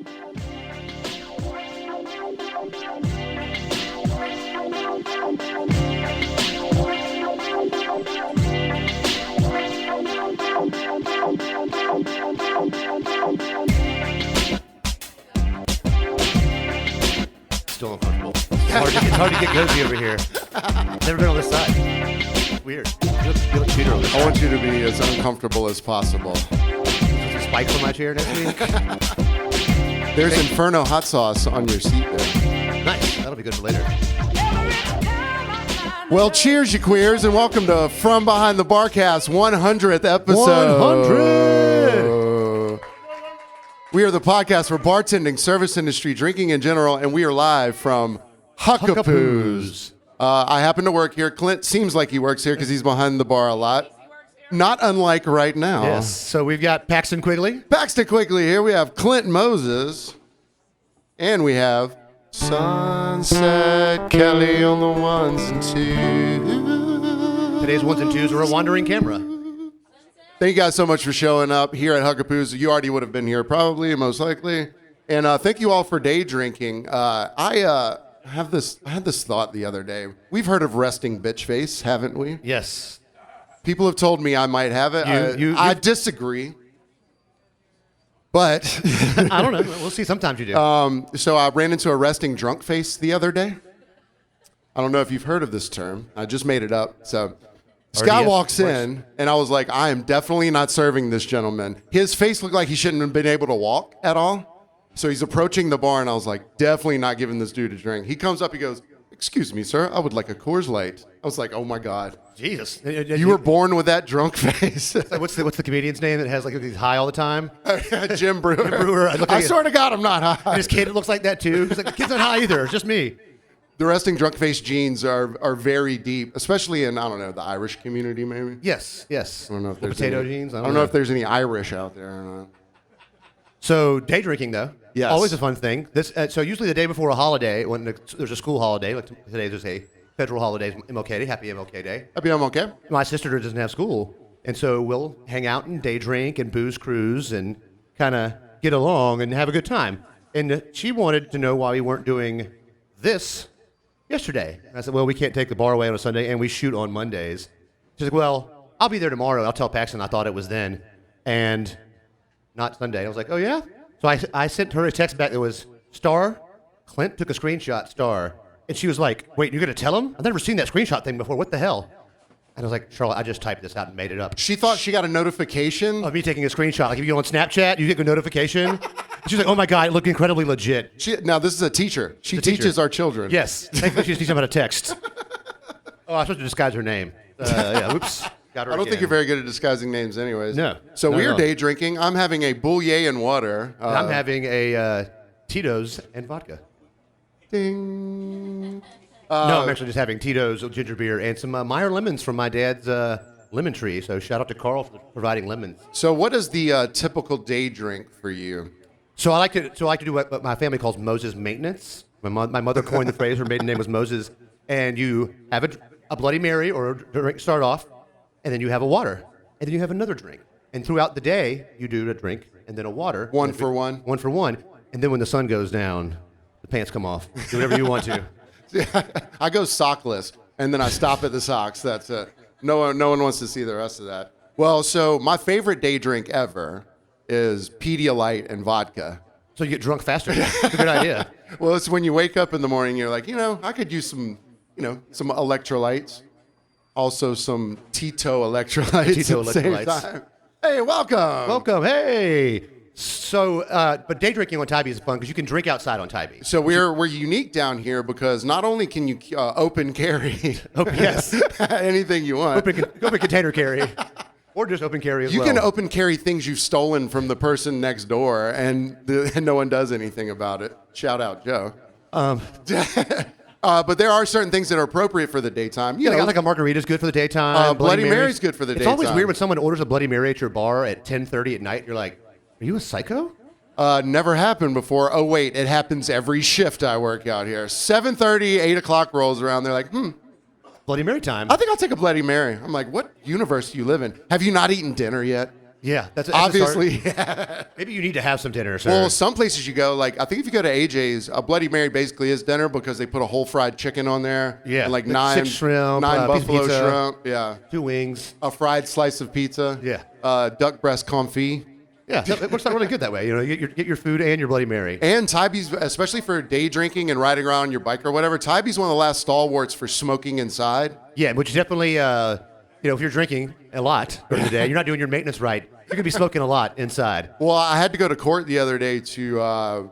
Still uncomfortable. It's hard to get cozy over here. Never been on this side. Weird. You look cuter on this side. I want you to be as uncomfortable as possible. Spikes on my chair next week. There's Inferno hot sauce on your seat there. Nice. That'll be good for later. Well, cheers, you queers, and welcome to From Behind the Barcast 100th episode. 100! We are the podcast for bartending, service industry, drinking in general, and we are live from Huc-A-Poos. I happen to work here. Clint seems like he works here because he's behind the bar a lot. Not unlike right now. Yes. So we've got Paxton Quigley. Paxton Quigley here. We have Clint Moses. And we have Sunset Kelly on the ones and twos. Today's ones and twos are a wandering camera. Thank you guys so much for showing up here at Huc-A-Poos. You already would have been here probably, most likely. And thank you all for day drinking. I had this thought the other day. We've heard of resting bitch face, haven't we? Yes. People have told me I might have it. I disagree. But I don't know. We'll see. Sometimes you do. So I ran into a resting drunk face the other day. I don't know if you've heard of this term. I just made it up. So this guy walks in, and I was like, I am definitely not serving this gentleman. His face looked like he shouldn't have been able to walk at all. So he's approaching the bar, and I was like, definitely not giving this dude a drink. He comes up, he goes, "Excuse me, sir, I would like a Coors Light." I was like, oh my God. Jesus. You were born with that drunk face. Like, what's the comedian's name that has like he's high all the time? Jim Brewer. Jim Brewer. I swear to God, I'm not high. And his kid looks like that too. He's like, the kid's not high either. It's just me. The resting drunk face genes are very deep, especially in, I don't know, the Irish community maybe. Yes. I don't know if there's potato genes. I don't know if there's any Irish out there or not. So day drinking though, yes, always a fun thing. This so usually the day before a holiday, when there's a school holiday, like today there's a federal holiday, MLK Day, Happy MLK Day. Happy MLK. My sister doesn't have school, and so we'll hang out and day drink and booze cruise and kind of get along and have a good time. And she wanted to know why we weren't doing this yesterday. And I said, well, we can't take the bar away on a Sunday, and we shoot on Mondays. She's like, well, I'll be there tomorrow. I'll tell Paxton I thought it was then, and not Sunday. I was like, oh yeah? So I sent her a text back that was, star, Clint took a screenshot, star. And she was like, wait, you're going to tell him? I've never seen that screenshot thing before. What the hell? And I was like, Charlotte, I just typed this out and made it up. She thought she got a notification of me taking a screenshot. Like if you go on Snapchat, you get a notification. She's like, oh my God, it looked incredibly legit. Now, this is a teacher. She teaches our children. Yes. Thankfully, she's teaching them how to text. Oh, I was supposed to disguise her name. Yeah, oops. Got her I don't think you're very good at disguising names anyways. No. So we're day drinking. I'm having a bouillet and water. And I'm having a Tito's and vodka. Ding. No, I'm actually just having Tito's, ginger beer, and some Meyer lemons from my dad's lemon tree. So shout out to Carl for providing lemons. So what is the typical day drink for you? So I like to do what my family calls Moses maintenance. My mother coined the phrase. Her maiden name was Moses. And you have a Bloody Mary or a drink start off, and then you have a water, and then you have another drink. And throughout the day, you do a drink and then a water. One for one. One for one. And then when the sun goes down, the pants come off. Do whatever you want to. I go sockless, and then I stop at the socks. That's it. No one wants to see the rest of that. Well, so my favorite day drink ever is Pedialyte and vodka. So you get drunk faster. That's a good idea. Well, it's when you wake up in the morning, you're like, I could use some electrolytes. Also some Tito electrolytes at the same time. Hey, welcome. Welcome. Hey. So, but day drinking on Tybee is fun because you can drink outside on Tybee. So we're unique down here because not only can you open carry yes. anything you want. Open container carry. Or just open carry as well. You can open carry things you've stolen from the person next door and no one does anything about it. Shout out, Joe. But there are certain things that are appropriate for the daytime. You know, like a margarita is good for the daytime. Bloody Mary's good for the daytime. It's always weird when someone orders a Bloody Mary at your bar at 10:30 at night. You're like, are you a psycho? Never happened before. Oh, wait, it happens every shift I work out here. 7:30, 8 o'clock rolls around. They're like, Bloody Mary time. I think I'll take a Bloody Mary. I'm like, what universe do you live in? Have you not eaten dinner yet? Yeah, that's Obviously. Maybe you need to have some dinner, sir. Well, some places you go, like I think if you go to AJ's, a Bloody Mary basically is dinner because they put a whole fried chicken on there. Yeah, and like six shrimp, nine piece of buffalo pizza, shrimp. Yeah, 2 wings, a fried slice of pizza. Yeah, duck breast confit. Yeah, it works out really good that way. You know, you get your food and your Bloody Mary. And Tybie's, especially for day drinking and riding around on your bike or whatever, Tybie's one of the last stalwarts for smoking inside. Yeah, which definitely, if you're drinking a lot during the day, you're not doing your maintenance right, you're going to be smoking a lot inside. Well, I had to go to court the other day to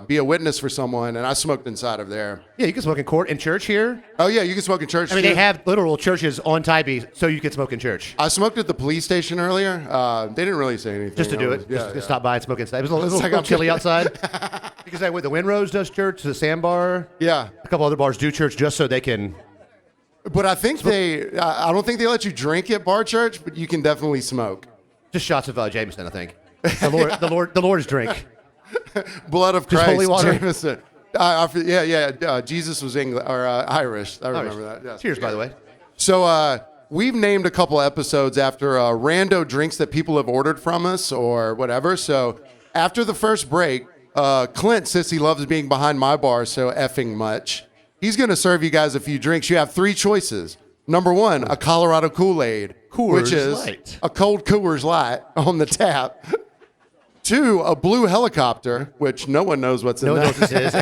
be a witness for someone, and I smoked inside of there. Yeah, you can smoke in court and church here. Oh, yeah, you can smoke in church. I mean, they have literal churches on Tybee, so you can smoke in church. I smoked at the police station earlier. They didn't really say anything. Just to do it. Just stop by and smoke inside. It was a little chilly outside. Because the Windrose does church, the Sandbar. Yeah. A couple other bars do church just so they can. But I think I don't think they let you drink at bar church, but you can definitely smoke. Just shots of Jameson, I think. The Lord's drink. Blood of Just Christ, holy water. Jameson. Jesus was English or Irish. I remember that. Yes. Cheers, by the way. So we've named a couple episodes after rando drinks that people have ordered from us or whatever. So after the first break, Clint, since he loves being behind my bar so effing much, he's going to serve you guys a few drinks. You have 3 choices. Number 1, a Colorado Kool-Aid, which is Light. a cold Coors Light on the tap. 2, a blue helicopter, which no one knows what's in No one that. knows what this is.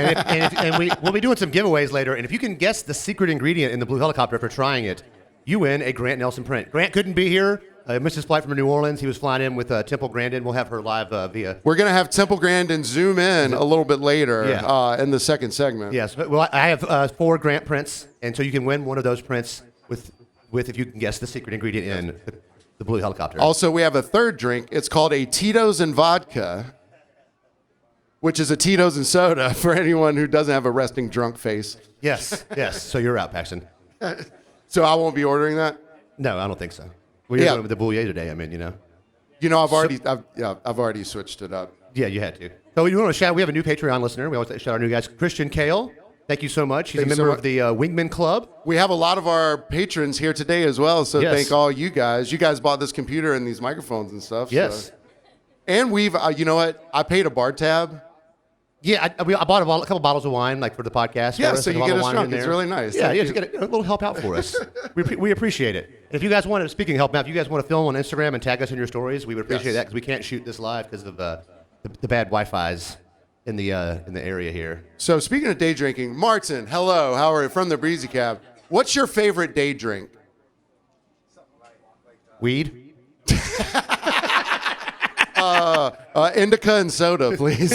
And we'll be doing some giveaways later. And if you can guess the secret ingredient in the blue helicopter for trying it, you win a Grant Nelson print. Grant couldn't be here. Missed his flight from New Orleans. He was flying in with Temple Grandin. We'll have her live via. We're going to have Temple Grandin zoom in a little bit later in the second segment. Yes. Well, I have 4 Grant prints. And so you can win one of those prints with if you can guess the secret ingredient in the blue helicopter. Also, we have a third drink. It's called a Tito's and vodka, which is a Tito's and soda for anyone who doesn't have a resting drunk face. Yes. So you're out, Paxton. So I won't be ordering that? No, I don't think so. Well, you're going with the Bouillet today. I mean, I've already switched it up. Yeah, you had to. So you want to shout? We have a new Patreon listener. We always shout our new guys. Christian Kale. Thank you so much. He's a member of the Wingman Club. We have a lot of our patrons here today as well, so Yes. thank all you guys. You guys bought this computer and these microphones and stuff. Yes. So. And we've, you know what? I paid a bar tab. Yeah, I bought a couple bottles of wine, like for the podcast. Yeah, for us, so and you a get bottle us of wine in drunk. It's there. really nice. Yeah, Thank to you. get a little help out for us. we appreciate it. And if you guys want to, speaking of help out, if you guys want to film on Instagram and tag us in your stories, we would appreciate that because we can't shoot this live because of the bad Wi-Fi's in the area here. So speaking of day drinking, Martin, hello, how are you? From the Breezy Cab. What's your favorite day drink? Weed. Indica and soda, please.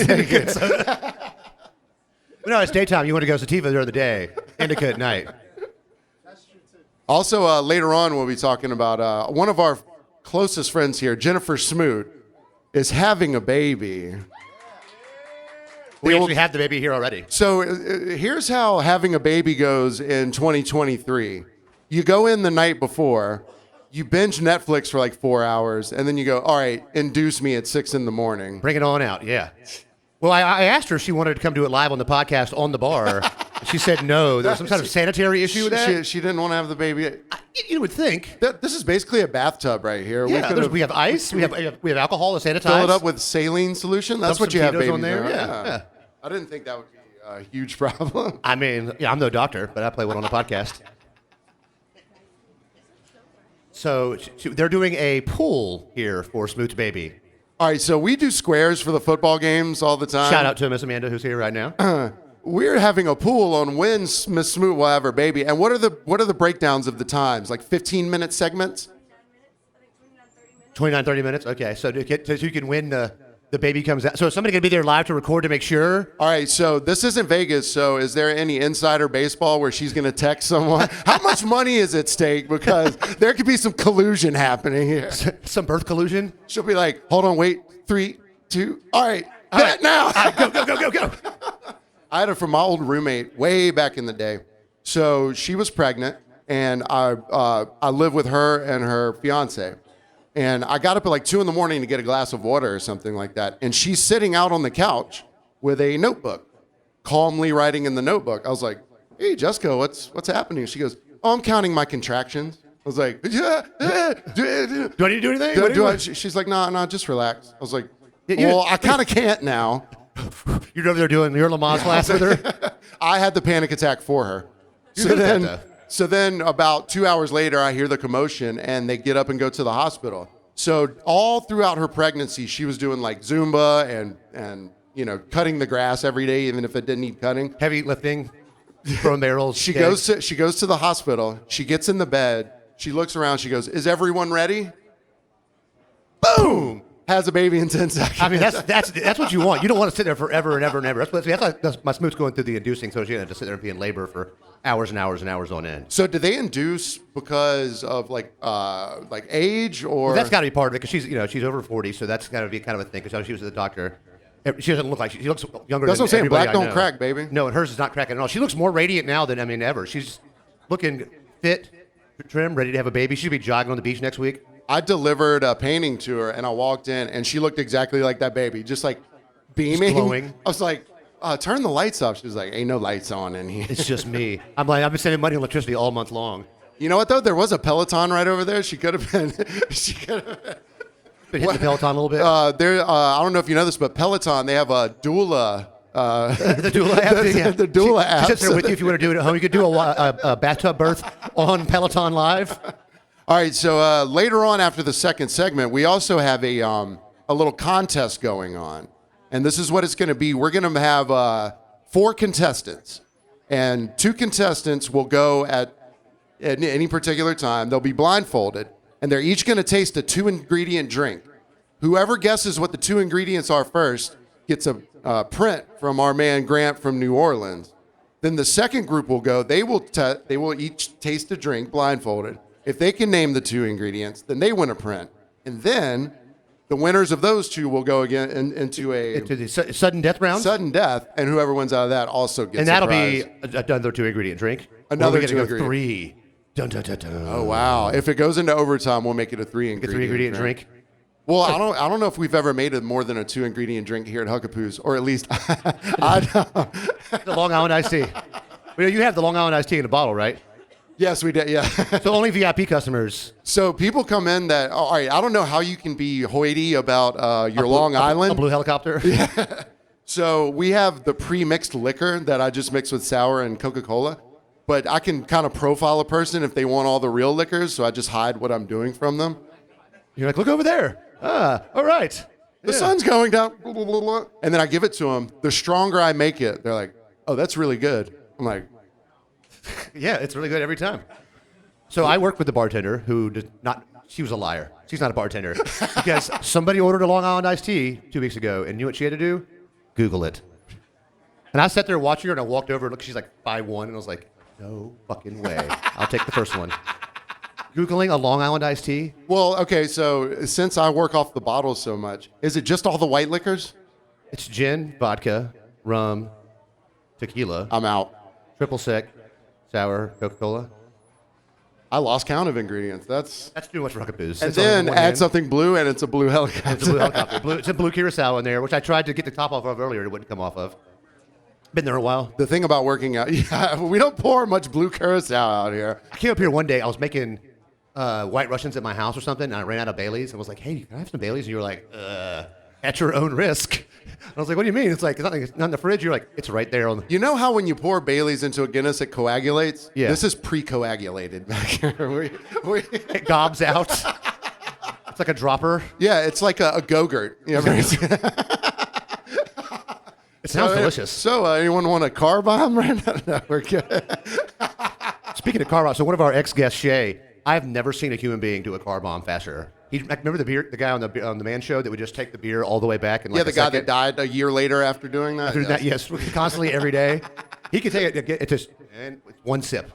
No, it's daytime. You want to go sativa during the day, indica at night. Also, later on, we'll be talking about one of our closest friends here, Jennifer Smoot, is having a baby. We actually have the baby here already. So here's how having a baby goes in 2023. You go in the night before, you binge Netflix for like 4 hours, and then you go, all right, induce me at 6 in the morning. Bring it on out, yeah. Well, I asked her if she wanted to come do it live on the podcast on the bar. She said no. There was some kind of sanitary issue with that. She didn't want to have the baby. You would think. This is basically a bathtub right here. Yeah, we have ice. We have alcohol to sanitize. Fill it up with saline solution. That's what you have, babies on there. on. Yeah. I didn't think that would be a huge problem. I mean, yeah, I'm no doctor, but I play one on the podcast. So they're doing a pool here for Smoot's baby. All right, so we do squares for the football games all the time. Shout out to Miss Amanda, who's here right now. We're having a pool on when Miss Smoot will have her baby. And what are the breakdowns of the times? Like 15-minute segments? 29, 30 minutes? Okay, so you can win the baby comes out. So is somebody going to be there live to record to make sure? All right, so this isn't Vegas, so is there any insider baseball where she's going to text someone? How much money is at stake? Because there could be some collusion happening here. Some birth collusion? She'll be like, hold on, wait, 3, 2, all right, bet now. Go. I had it from my old roommate way back in the day. So she was pregnant, and I live with her and her fiance. And I got up at like 2 in the morning to get a glass of water or something like that. And she's sitting out on the couch with a notebook, calmly writing in the notebook. I was like, hey, Jessica, what's happening? She goes, oh, I'm counting my contractions. I was like, do Do I need to do anything? She's like, no, just relax. I was like, Yeah, well, I kind of can't now. You're over there doing your Lamaze class with her? I had the panic attack for her. So then about 2 hours later, I hear the commotion and they get up and go to the hospital. So all throughout her pregnancy, she was doing like Zumba and cutting the grass every day, even if it didn't need cutting. Heavy lifting, throwing barrels. She goes to the hospital. She gets in the bed. She looks around. She goes, "Is everyone ready?" Boom! Has a baby in 10 seconds. I mean, that's what you want. You don't want to sit there forever and ever and ever. That's my Smoot's going through the inducing, so she's going to sit there and be in labor for hours and hours and hours on end. So do they induce because of like age or? Well, that's got to be part of it because she's over 40, so that's got to be kind of a thing. Because she was at the doctor. She doesn't look like she looks younger. That's than what I'm saying. everybody Black I don't know. crack, baby. No, and hers is not cracking at all. She looks more radiant now than ever. She's looking fit, trim, ready to have a baby. She'll be jogging on the beach next week. I delivered a painting to her, and I walked in, and she looked exactly like that baby, just like beaming. Just glowing. I was like, turn the lights off. She was like, ain't no lights on in here. It's just me. I'm like, I've been saving money on electricity all month long. You know what, though? There was a Peloton right over there. She could have been. Been hitting the Peloton a little bit. I don't know if you know this, but Peloton, they have a doula. The doula app. The doula app. She sits there with you if you want to do it at home. You could do a bathtub birth on Peloton Live. All right, so later on after the second segment, we also have a little contest going on. And this is what it's going to be. We're going to have 4 contestants. And 2 contestants will go at any particular time. They'll be blindfolded. And they're each going to taste a 2-ingredient drink. Whoever guesses what the 2 ingredients are first gets a print from our man Grant from New Orleans. Then the second group will go. They will each taste a drink blindfolded. If they can name the 2 ingredients, then they win a print. And then the winners of those 2 will go again into the sudden death round? Sudden death, and whoever wins out of that also gets and that'll a prize. be another 2-ingredient drink. Another 2-ingredient. 3. Dun, dun, dun, dun. Oh, wow. If it goes into overtime, we'll make it a 3-ingredient drink. Well, I don't know if we've ever made it more than a 2-ingredient drink here at Huc-A-Poos, or at least I don't. The Long Island iced tea. You have the Long Island iced tea in a bottle, right? Yes, we did, yeah. So only VIP customers. So people come in that, all right, I don't know how you can be hoity about your Long Island. A blue helicopter? Yeah. So we have the pre-mixed liquor that I just mixed with sour and Coca-Cola. But I can kind of profile a person if they want all the real liquors, so I just hide what I'm doing from them. You're like, look over there. All right. The sun's going down. Blah, blah, blah, blah. And then I give it to them. The stronger I make it, they're like, oh, that's really good. I'm like, yeah, it's really good every time. So I worked with the bartender who did not, she was a liar. She's not a bartender. Because somebody ordered a Long Island iced tea 2 weeks ago and knew what she had to do? Google it. And I sat there watching her and I walked over and looked, she's like 5'1", and I was like, no fucking way. I'll take the first one. Googling a Long Island iced tea? Well, okay, so since I work off the bottle so much, is it just all the white liquors? It's gin, vodka, rum, tequila. I'm out. Triple sec, sour, Coca-Cola. I lost count of ingredients. That's too much Huc-A-Poos. And then add something blue, and it's a blue helicopter. It's a blue helicopter. It's a blue curacao in there, which I tried to get the top off of earlier. It wouldn't come off of. Been there a while. The thing about working out, yeah, we don't pour much blue curacao out here. I came up here one day. I was making White Russians at my house or something, and I ran out of Baileys. And was like, hey, can I have some Baileys? And you were like, at your own risk. And I was like, what do you mean? It's like, it's not in the fridge. You're like, it's right there. You know how when you pour Baileys into a Guinness, it coagulates? Yeah. This is pre-coagulated back here. It gobs out. It's like a dropper. Yeah, it's like a Go-Gurt. You ever It sounds delicious. So, anyone want a car bomb right now? No, we're good. Speaking of car bombs, so one of our ex-guests, Shay, I've never seen a human being do a car bomb faster. Remember the guy on the Man Show that would just take the beer all the way back? In like the guy that died a year later after doing that? Yes, constantly every day. He could take it just and one sip.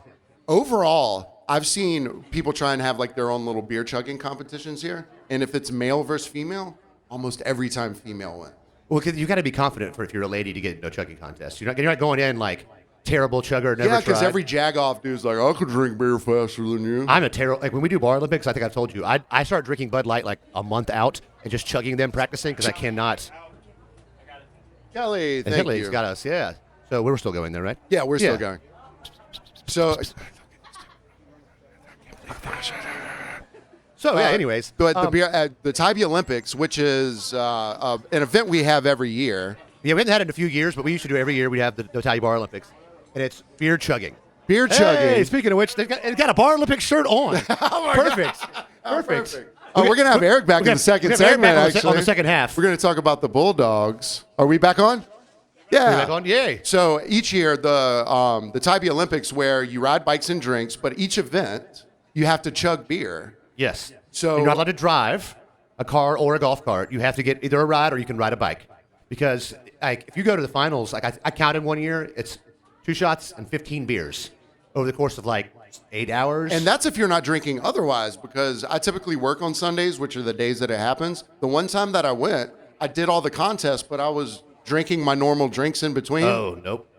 Overall, I've seen people try and have like their own little beer chugging competitions here. And if it's male versus female, almost every time female wins. Well, you got to be confident if you're a lady to get into a chugging contest. You're not going in like terrible chugger. Never yeah, because tried. every jag-off dude's like, I could drink beer faster than you. I'm a terrible. Like when we do Bar Olympics, I think I've told you, I started drinking Bud Light like a month out and just chugging them, practicing because I cannot. Kelly, thank Hitler's you. got us, yeah. So we're still going there, right? Yeah, we're still going. So So yeah. Anyways, The Tybee Olympics, which is an event we have every year. yeah, we haven't had it in a few years, but we used to do it every year. We have the Tybee Bar Olympics, and it's beer chugging. Beer Hey, chugging. speaking of which, it's got a Bar Olympics shirt on. Perfect. Perfect. We're going to have Eric back in the second segment, actually. On the second half. We're going to talk about the Bulldogs. Are we back on? Yeah. We're back on? Yay. So each year, the Tybee Olympics, where you ride bikes and drinks, but each event, you have to chug beer. Yes. So you're not allowed to drive a car or a golf cart. You have to get either a ride or you can ride a bike. Because if you go to the finals, I counted one year, it's 2 shots and 15 beers over the course of 8 hours. And that's if you're not drinking otherwise, because I typically work on Sundays, which are the days that it happens. The one time that I went, I did all the contests, but I was drinking my normal drinks in between. Oh, nope.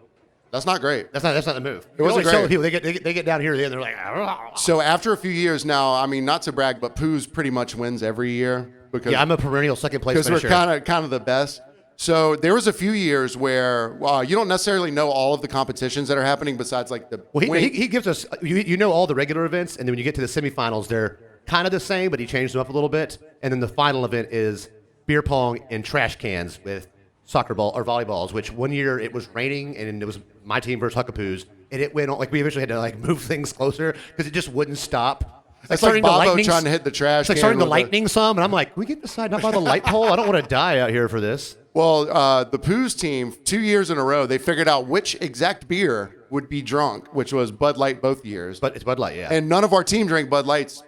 That's not great. That's not the move. It wasn't Some great. people, they get down here and they're like, "Argh." So after a few years now, I mean, not to brag, but Poos pretty much wins every year. Yeah, I'm a perennial second place because finisher. we're kind of the best. So there was a few years where you don't necessarily know all of the competitions that are happening besides the. Well, he gives us you know all the regular events, and then when you get to the semifinals, they're kind of the same, but he changed them up a little bit. And then the final event is beer pong in trash cans with soccer ball or volleyballs. Which one year it was raining, and it was my team versus Huc-A-Poos, and it went on we eventually had to move things closer because it just wouldn't stop. It's like Bobo trying to hit the trash. It's like starting to lightning some, and I'm like, can we get the side not by the light pole? I don't want to die out here for this. Well, the Poos team, 2 years in a row, they figured out which exact beer would be drunk, which was Bud Light both years. But it's Bud Light, yeah. And none of our team drank Bud Lights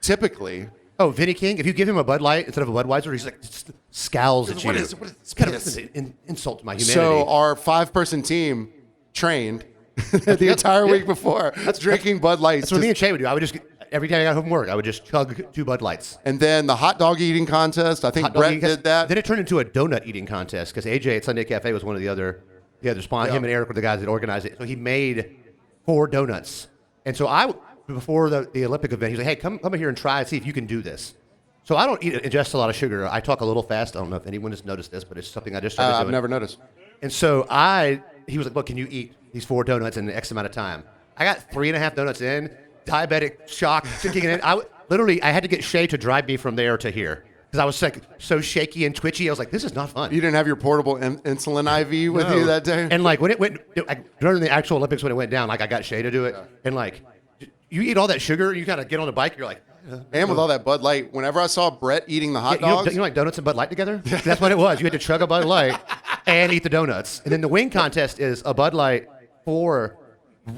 typically. Oh, Vinny King, if you give him a Bud Light instead of a Budweiser, he's just scowls at you. What is It's kind of an insult to my humanity. So our 5-person team trained the entire week before drinking Bud Lights. That's what me and Shay would do. I would just, every time I got home from work, I would just chug 2 Bud Lights. And then the hot dog eating contest, I think Brett did that. Then it turned into a donut eating contest because AJ at Sunday Cafe was one of the other sponsors. Him and Eric were the guys that organized it. So he made 4 donuts. And so before the Olympic event, he was like, hey, come here and try and see if you can do this. So I don't ingest a lot of sugar. I talk a little fast. I don't know if anyone has noticed this, but it's something I just started doing. I've never noticed. And so he was like, look, can you eat these 4 donuts in X amount of time? I got 3.5 donuts in, diabetic shock, kicking in. I had to get Shay to drive me from there to here because I was so shaky and twitchy. I was like, this is not fun. You didn't have your portable insulin IV with you that day? And when it went, during the actual Olympics when it went down, I got Shay to do it. Yeah. And you eat all that sugar, you kind of get on the bike, you're like, and with all that Bud Light, whenever I saw Brett eating the hot dogs. You know donuts and Bud Light together? That's what it was. You had to chug a Bud Light and eat the donuts. And then the wing contest is a Bud Light, 4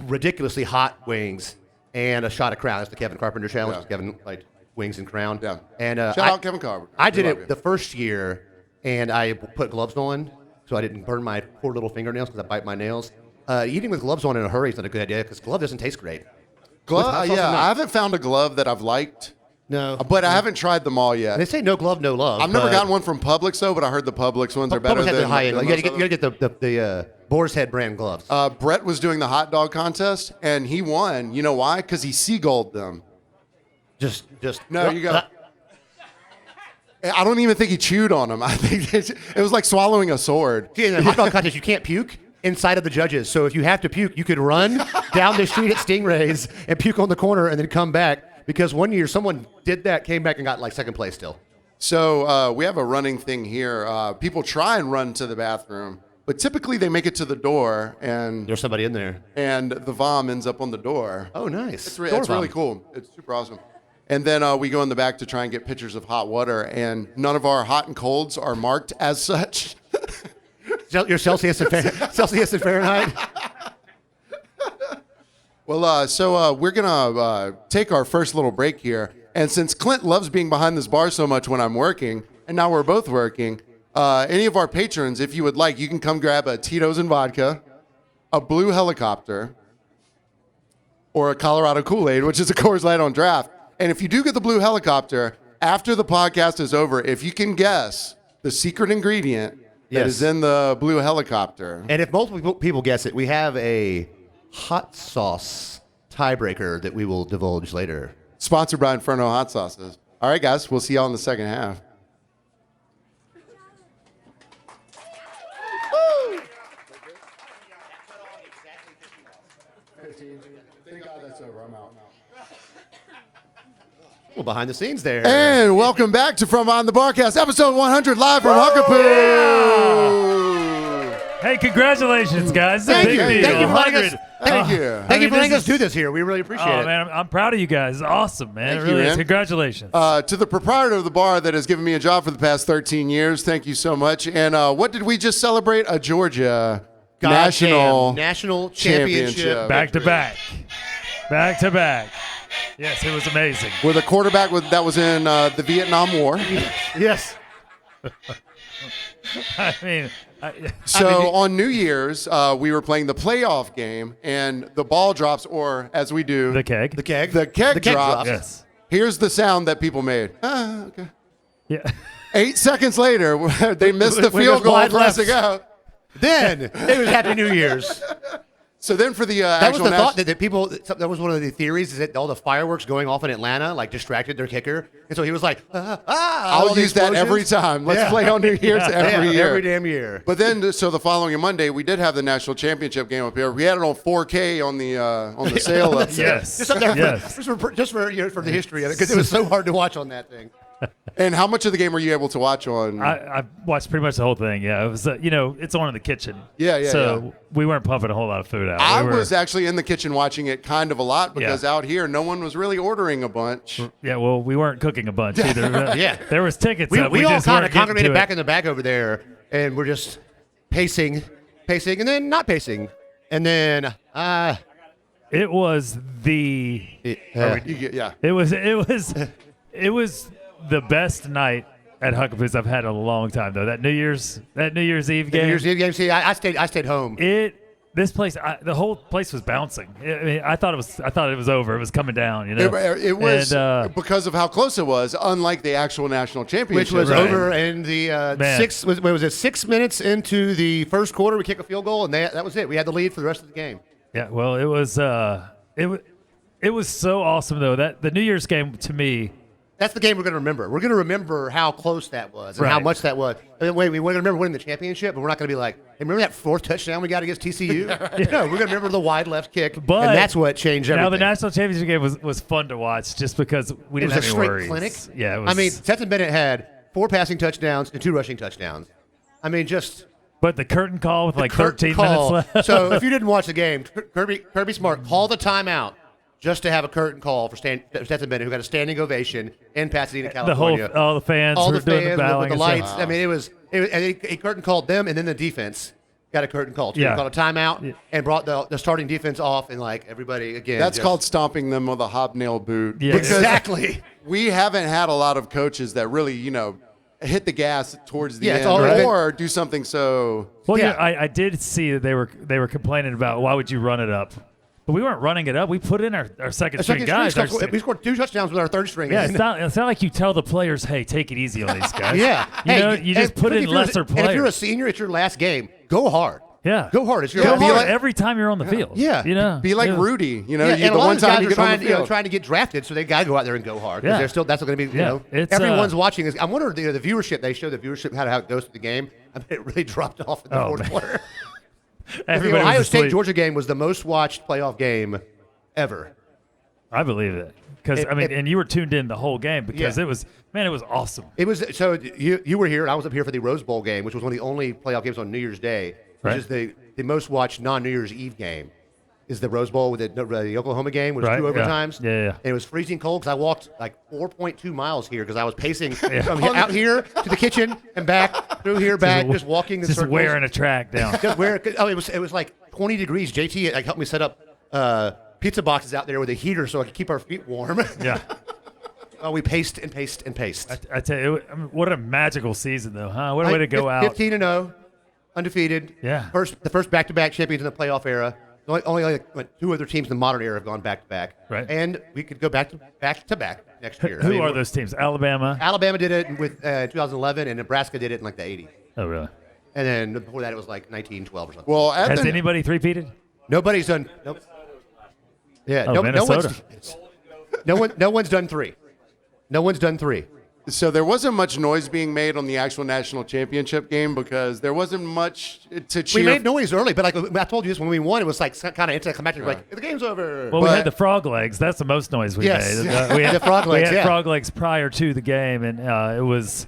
ridiculously hot wings, and a shot of Crown. That's the Kevin Carpenter challenge. Yeah. Kevin liked wings and Crown. Yeah. And shout out Kevin Carpenter. I did it the first year, and I put gloves on so I didn't burn my poor little fingernails because I bite my nails. Eating with gloves on in a hurry is not a good idea because glove doesn't taste great. I haven't found a glove that I've liked. No. But I haven't tried them all yet. They say no glove, no love. I've never gotten one from Publix, though, but I heard the Publix ones are better than the high end. You most got to get the Boar's Head brand gloves. Brett was doing the hot dog contest, and he won. You know why? Because he seagulled them. Just. No, you go. I don't even think he chewed on them. I think it was like swallowing a sword. See, in the hot dog contest, you can't puke inside of the judges. So if you have to puke, you could run down the street at Stingrays and puke on the corner and then come back. Because one year someone did that, came back and got second place still. So we have a running thing here. People try and run to the bathroom, but typically they make it to the door and there's somebody in there. And the vom ends up on the door. Oh, nice. It's really cool. It's super awesome. And then we go in the back to try and get pictures of hot water, and none of our hot and colds are marked as such. Your Celsius and Fahrenheit? Well, so we're going to take our first little break here. And since Clint loves being behind this bar so much when I'm working, and now we're both working, any of our patrons, if you would like, you can come grab a Tito's and vodka, a blue helicopter, or a Colorado Kool-Aid, which is a Coors Light on draft. And if you do get the blue helicopter, after the podcast is over, if you can guess the secret ingredient that is in the blue helicopter. And if multiple people guess it, we have a hot sauce tiebreaker that we will divulge later. Sponsored by Inferno Hot Sauces. All right, guys, we'll see y'all in the second half. Thank God that's over. I'm out. Well, behind the scenes there. And welcome back to From Behind the Barcast, episode 100, live from Huc-A-Poos. Hey, congratulations, guys. Thank you. Big Thank deal. you for letting us. 100. Thank you for letting this us do this here. We really appreciate Oh, it. man, I'm proud of you guys. It's awesome, man. Thank It really you, is. man. Congratulations. To the proprietor of the bar that has given me a job for the past 13 years, thank you so much. And what did we just celebrate? A Georgia national championship. Back to back. Back to back. Yes, it was amazing. with a quarterback that was in the Vietnam War. Yes. I mean, So on New Year's, we were playing the playoff game, and the ball drops, or as we do, the keg. The keg. the keg The keg drops. drops. Yes. Here's the sound that people made. Okay. Yeah. 8 seconds later, they missed the When field there's goal wide for us to left. go. Then it was Happy New Year's. So then for the That was actual the thought national, that people. That was one of the theories is that all the fireworks going off in Atlanta like distracted their kicker, and so he was like, I'll use that every time. Let's play on New Year's every year. every damn year. But then, so the following Monday, we did have the national championship game up here. We had it on 4K on the sale up there. Yes. Just up there Yes. just for for the history of it, because it was so hard to watch on that thing. And how much of the game were you able to watch on? I watched pretty much the whole thing. Yeah, it was. It's on in the kitchen. Yeah, So we weren't pumping a whole lot of food out. I We were- was actually in the kitchen watching it kind of a lot because out here, no one was really ordering a bunch. Yeah, well, we weren't cooking a bunch either. Yeah. There was tickets. We all just kind weren't of getting congregated to back it. in the back over there, and we're just pacing, and then not pacing, and then It was the. Yeah. It was the best night at Huc-A-Poos I've had in a long time, though. That New Year's Eve game. New Year's Eve game. See, I stayed home. This place, the whole place was bouncing. I mean, I thought it was over. It was coming down. You know, It was And, because of how close it was, unlike the actual national championship. Which was Right. over in the Man. was it 6 minutes into the first quarter? We kick a field goal, and that was it. We had the lead for the rest of the game. yeah. Well, it was so awesome though. That the New Year's game to me. That's the game we're going to remember. We're going to remember how close that was and how Right. much that was. And wait, we're going to remember winning the championship, but we're not going to be like, hey, remember that fourth touchdown we got against TCU? No, we're going to remember the wide left kick, But and that's what changed everything. Now the national championship game was fun to watch just because we it didn't was a have any straight worries. clinic. Yeah, it was. I mean, Stetson Bennett had 4 passing touchdowns and 2 rushing touchdowns. I mean, just but the curtain call with like curtain 13 call. minutes left. So if you didn't watch the game, Kirby Smart called the timeout just to have a curtain call for Stetson Bennett, who got a standing ovation in Pasadena, California. all the fans all were the doing fans the with bowing the and lights. stuff. I mean, it was and he curtain called them, and then the defense got a curtain call. Too. Yeah. He called a timeout and brought the starting defense off, and like everybody again. That's just- called stomping them with a hobnail boot. Yeah. Because exactly. we haven't had a lot of coaches that really, hit the gas towards the Yeah, it's end already been- or do something so. Well, Yeah. I did see that they were complaining about why would you run it up, but we weren't running it up. We put in our second string guys. We scored 2 touchdowns with our third string. Yeah, it's not like you tell the players, hey, take it easy on these guys. Yeah. You just put in lesser And if you're a players. senior, it's your last game. Go hard. Yeah. Go hard. It's your Go last hard game. every time you're on the field. Yeah. Be like yeah. Rudy, Yeah, and the a lot one of these time guys you are get on trying, the field. trying to get drafted, so they got to go out there and go hard. Yeah. That's going to be, It's, everyone's watching. I wonder the viewership. They show the viewership how it goes through the game. I mean, it really dropped off in the fourth man. quarter. The Everybody Ohio was State asleep. Georgia game was the most watched playoff game ever. I believe it because and you were tuned in the whole game because Yeah. it was awesome. It was so you were here, and I was up here for the Rose Bowl game, which was one of the only playoff games on New Year's Day, which Right. is the most watched non-New Year's Eve game. Is the Rose Bowl with the Oklahoma game, which was Right, 2 yeah. overtimes. Yeah. And it was freezing cold because I walked like 4.2 miles here because I was pacing from out here to the kitchen and back through here, back, just walking in Just circles. wearing a track down. It was like 20 degrees. JT like helped me set up pizza boxes out there with a heater so I could keep our feet warm. Yeah. Oh, we paced and paced and paced. I tell you, what a magical season, though, huh? What a way to go out. 15-0, undefeated. Yeah. The first back-to-back champions in the playoff era. Only like 2 other teams in the modern era have gone back-to-back. Right. And we could go back-to-back next year. Who are those teams? Alabama? Alabama did it with 2011, and Nebraska did it in like the 80s. Oh, really? And then before that, it was like 1912 or something. Well, Has anybody three-peated? Nobody's done. Nope. Yeah. Oh, Minnesota. No one's done 3. No one's done 3. So there wasn't much noise being made on the actual national championship game because there wasn't much to cheer. We made noise early, but like I told you this when we won, it was like kind of anticlimactic. Like the game's over. Well, we had the frog legs. That's the most noise we made. We had the frog legs. We had frog legs prior to the game, and that was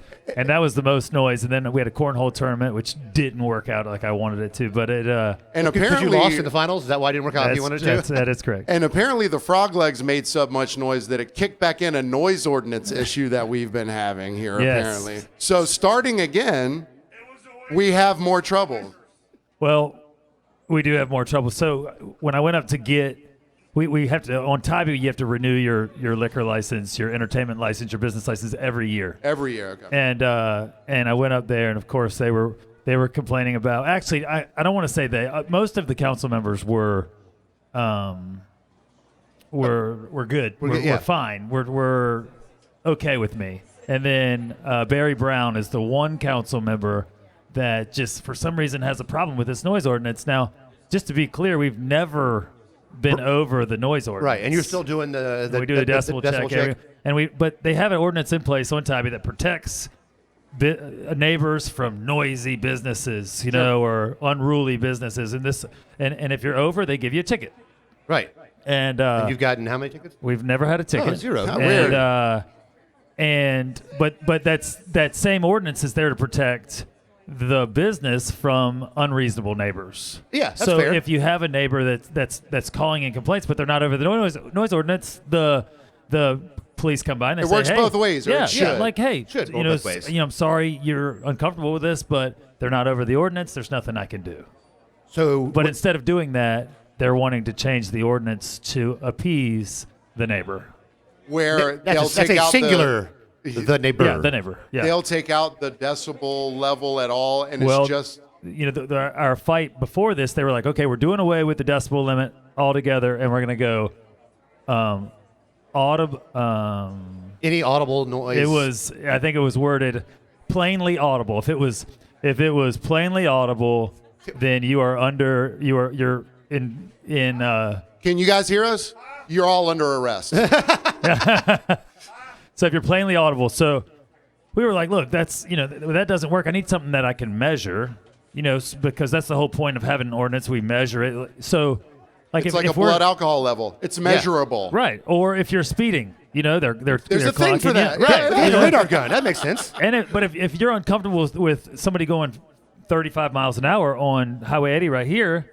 the most noise. And then we had a cornhole tournament, which didn't work out like I wanted it to. But it and apparently you lost in the finals. Is that why it didn't work out like you wanted it to? That is correct. And apparently the frog legs made so much noise that it kicked back in a noise ordinance issue that we've been having here. Yes. Apparently, so starting again, we have more trouble. Well, we do have more trouble. So when I went up to get, we have to on Tybee, you have to renew your liquor license, your entertainment license, your business license every year. Every year, okay. And I went up there, and of course they were complaining about. Actually, I don't want to say they. Most of the council members were good. We're fine. We're okay with me. And then Barry Brown is the one council member that just for some reason has a problem with this noise ordinance. Now, just to be clear, we've never been over the noise ordinance. Right, and you're still doing the we do the decibel check. But they have an ordinance in place on Tybee that protects neighbors from noisy businesses, or unruly businesses. And if you're over, they give you a ticket. Right. And you've gotten how many tickets? We've never had a ticket. Oh, zero. How weird. But that same ordinance is there to protect the business from unreasonable neighbors. Yeah, that's so fair. if you have a neighbor that's calling in complaints, but they're not over the noise ordinance, the police come by and they say, works hey, both ways, or yeah, it should. yeah, like, hey, Should go both ways. I'm sorry you're uncomfortable with this, but they're not over the ordinance. There's nothing I can do. But Instead of doing that, they're wanting to change the ordinance to appease the neighbor. Where that's they'll take a out singular. The neighbor. Yeah, the neighbor. Yeah. They'll take out the decibel level at all, and Well, it's just our fight before this, they were like, okay, we're doing away with the decibel limit altogether, and we're going to go audible. Any audible noise. I think it was worded plainly audible. If it was plainly audible, then you're in. Can you guys hear us? You're all under arrest. So if you're plainly audible, so we were like, look, that's that doesn't work. I need something that I can measure, because that's the whole point of having an ordinance. We measure it. So, like It's if a blood alcohol level. It's measurable. right? Or if you're speeding, There's a thing for that. Right? Yeah, like a radar gun. That makes sense. But if you're uncomfortable with somebody going 35 miles an hour on Highway 80 right here.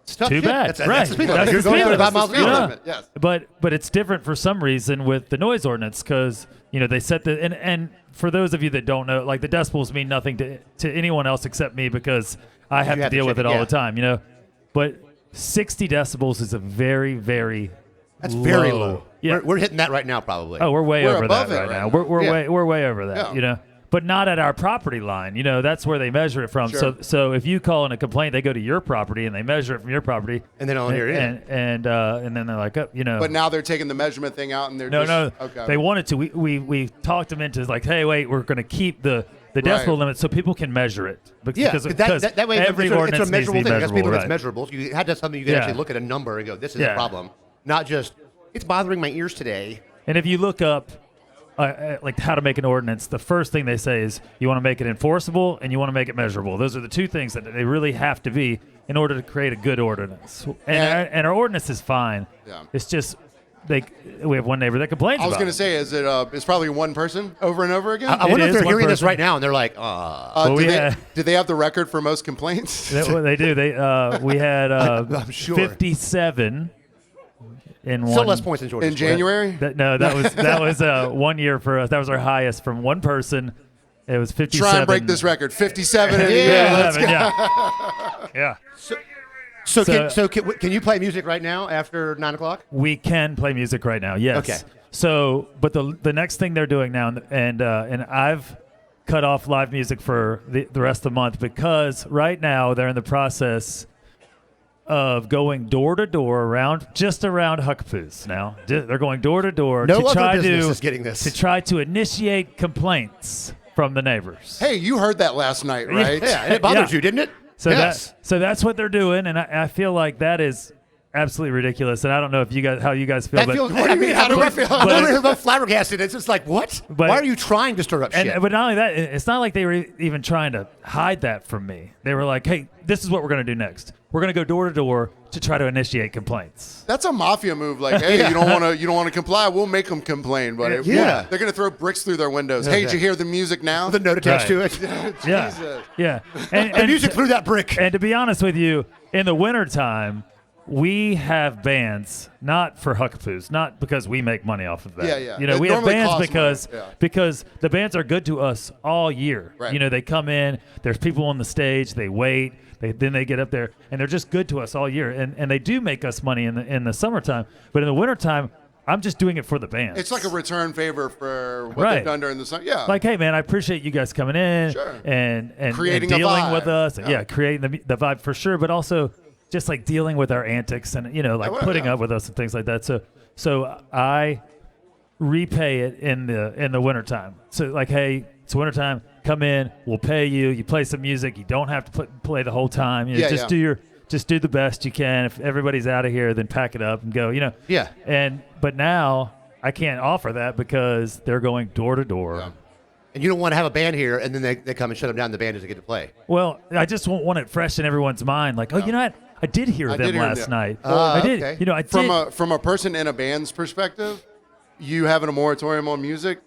It's tough Too shit. bad. That's Right. the speed That's limit. You're the going speed 35 limit. miles an Speed hour. limit, yes. But it's different for some reason with the noise ordinance because they set the and for those of you that don't know, like the decibels mean nothing to anyone else except me because I have to deal with it all the time. But 60 decibels is a very, very That's very low. low. Yeah. We're hitting that right now, probably. Oh, we're way We're over that above it right now. right now. We're way over that. Yeah. But not at our property line. That's where they measure it from. Sure. So if you call in a complaint, they go to your property and they measure it from your property. And they don't hear it. And then they're like, But now they're taking the measurement thing out, and they're no. Okay. They wanted to. We talked them into like, hey, wait, we're going to keep the decibel limit so people can measure it. Because that way every it's ordinance a measurable needs to thing. be That's people that's right. measurable. So you had to have something you can actually look at a number and go, this is a problem. Not just, it's bothering my ears today. And if you look up like how to make an ordinance, the first thing they say is you want to make it enforceable and you want to make it measurable. Those are the two things that they really have to be in order to create a good ordinance. And our ordinance is fine. Yeah. It's just we have one neighbor that complains I was about going to say, is it? It's probably one person over and over again. I wonder if is they're one hearing this person. right now and they're like, Do they have the record for most complaints? They do. We had I'm sure. 57 in Still one. less points than Jordan. In January? That was 1 year for us. That was our highest from one person. It was 57. Try and break this record. 57. Yeah. So can you play music right now after 9 o'clock? We can play music right now. Yes. Okay. So, but the next thing they're doing now, and I've cut off live music for the rest of the month because right now they're in the process of going door to door around Huc-A-Poos. Now they're going door to door No to other try business to is getting this. to try to initiate complaints from the neighbors. Hey, you heard that last night, right? Yeah, and it bothered Yeah. you, didn't it? So yes. that's what they're doing, and I feel like that is absolutely ridiculous. And I don't know if how you guys feel. That feels, I mean, how do I feel? but- I'm about flabbergasted. It's just like, what? But- Why are you trying to stir up shit? But not only that, it's not like they were even trying to hide that from me. They were like, hey, this is what we're going to do next. We're going to go door to door to try to initiate complaints. That's a mafia move. Like, hey, you don't want to comply? We'll make them complain. But Yeah. they're going to throw bricks through their windows. Hey, did you hear the music now? With a note attached to it. Yeah. Jesus. Yeah. And music through that brick. And to be honest with you, in the wintertime, we have bands, not for Huc-A-Poos, not because we make money off of that. Yeah. You know, It we have normally bands costs money. because the bands are good to us all year. Right. You know, they come in, there's people on the stage, they wait, then they get up there, and they're just good to us all year. And they do make us money in the summertime, but in the wintertime, I'm just doing it for the bands. It's like a return favor for what they've done during the summer. Yeah. Like, hey, man, I appreciate you guys coming in Sure. and Creating a dealing vibe. with us. And, Yeah. creating the vibe for sure, but also just like dealing with our antics and, you know, like putting up with us and things like that. So I repay it in the wintertime. So like, hey, it's wintertime, come in, we'll pay you. You play some music. You don't have to play the whole time. You know, just do the best you can. If everybody's out of here, then pack it up and go, you know. Yeah. But now I can't offer that because they're going door to door. Yeah. And you don't want to have a band here, and then they come and shut them down. The band doesn't get to play. Well, I just want it fresh in everyone's mind. Like, oh, you know what? I did hear them last night. I did. Okay. You know, I did. From a person in a band's perspective, you having a moratorium on music,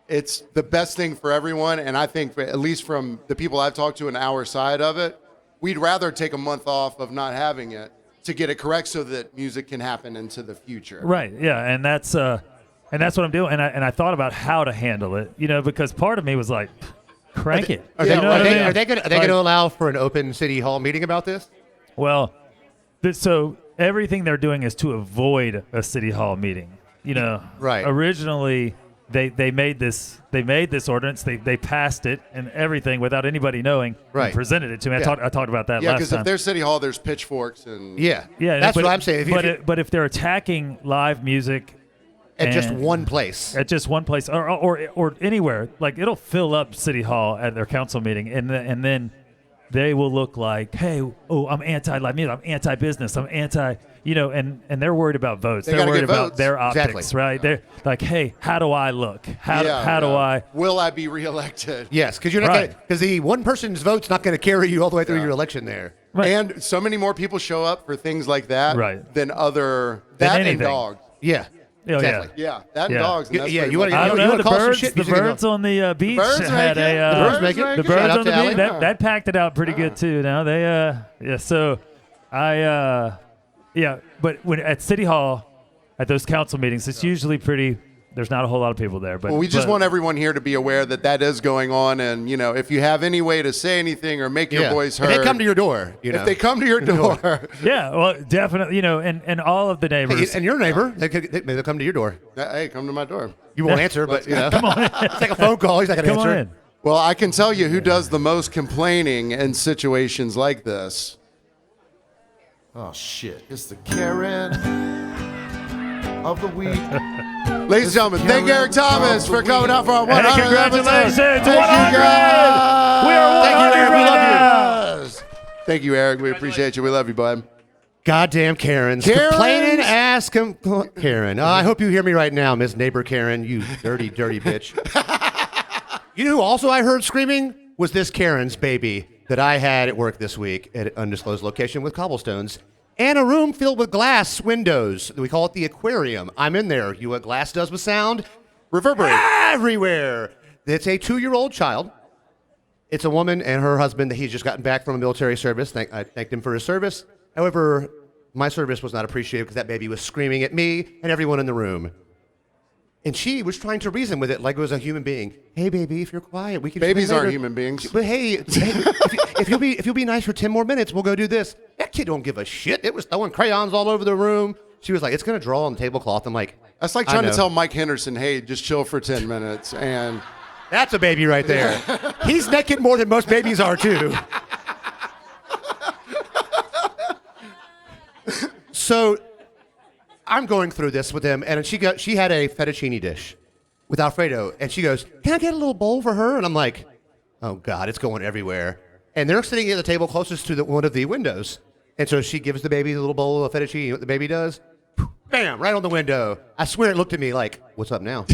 it's the best thing for everyone. And I think, at least from the people I've talked to on our side of it, we'd rather take a month off of not having it to get it correct so that music can happen into the future. Right. Yeah. And that's what I'm doing. And I thought about how to handle it, you know, because part of me was like, crank it. Are You know what I mean? they going to allow for an open city hall meeting about this? Well, so everything they're doing is to avoid a city hall meeting. You know, Right. Originally, they made this ordinance. They passed it and everything without anybody knowing. Right. And presented it to me. Yeah. I talked about that Yeah, last because time. if there's City Hall, there's pitchforks and Yeah. Yeah, That's what I'm saying. But if they're attacking live music at just and- one place. at just one place or anywhere, like it'll fill up City Hall at their council meeting, and then they will look like, hey, I'm anti-live music, I'm anti-business, I'm anti, you know, and they're worried about votes. They They're gotta worried get about votes. their optics, Exactly. right? They're like, hey, how do I look? How do I? Will I be reelected? Yes, because you're not Right. because the one person's vote's not going to carry you all the way through your election there. Right. And so many more people show up for things like that Right. than Than and anything. Dogs. Yeah. Oh, Exactly. Yeah, that and Yeah. Dogs. And Yeah, that's yeah, pretty you much wanna- I it. don't you know. wanna The call some birds, shit the music birds on the beach birds had make it. a. The birds make it. The Shout birds out on the to Allie. beach that packed it out pretty good too. Now they So but when at City Hall, at those council meetings, it's usually pretty. There's not a whole lot of people there, but Well, we just but- want everyone here to be aware that that is going on, and you know, if you have any way to say anything or make your voice If heard, they come to your door, you know. if they come to your door, Yeah, well, definitely, you know, and all of the neighbors. and your neighbor, they'll come to your door. hey, come to my door. You won't answer, but you know. Come on. It's like a phone call. He's not going to Come answer. on in. Well, I can tell you who does the most complaining in situations like this. Oh shit! It's the Karen of the week. Ladies and gentlemen, thank you, Eric Thomas, for coming out for our 100th Hey, congratulations, episode. 100! We are 100 Thank you, Eric. We right love now. you. Thank you, Eric. We appreciate you. We love you, bud. Goddamn Karens. Karens? Complaining ass Karen. I hope you hear me right now, Miss Neighbor Karen, you dirty, dirty bitch. You know who also I heard screaming was this Karen's baby that I had at work this week at an undisclosed location with cobblestones and a room filled with glass windows. We call it the aquarium. I'm in there. You know what glass does with sound? Reverberate. Everywhere. It's a 2-year-old child. It's a woman and her husband that he's just gotten back from a military service. I thanked him for his service. However, my service was not appreciated because that baby was screaming at me and everyone in the room. And she was trying to reason with it like it was a human being. Hey, baby, if you're quiet, we can. Babies play later. aren't human beings. But hey, if you'll be nice for 10 more minutes, we'll go do this. That kid don't give a shit. It was throwing crayons all over the room. She was like, it's gonna draw on the tablecloth. I'm like, That's like I trying to know. tell Mike Henderson, hey, just chill for 10 minutes. And That's a baby right there. He's naked more than most babies are too. So I'm going through this with him, and she had a fettuccine dish with Alfredo, and she goes, "Can I get a little bowl for her?" And I'm like, "Oh God, it's going everywhere." And they're sitting at the table closest to one of the windows, And so she gives the baby the little bowl of fettuccine. You know what the baby does? Bam, right on the window. I swear it looked at me like, what's up now?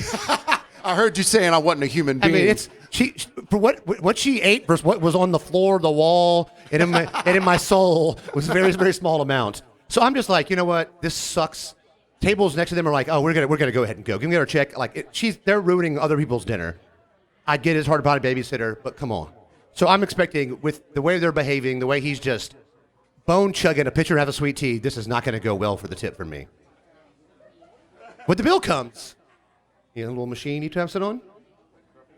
I heard you saying I wasn't a human being. I mean, she for what she ate versus what was on the floor, the wall, and in my soul was a very, very small amount. So I'm just like, you know what? This sucks. Tables next to them are like, oh, we're gonna go ahead and go. Give me our check. Like they're ruining other people's dinner. I get his hard body babysitter, but come on. So I'm expecting, with the way they're behaving, the way he's just bone chugging a pitcher and have a sweet tea, this is not going to go well for the tip for me. When the bill comes, you know, a little machine you have sit on,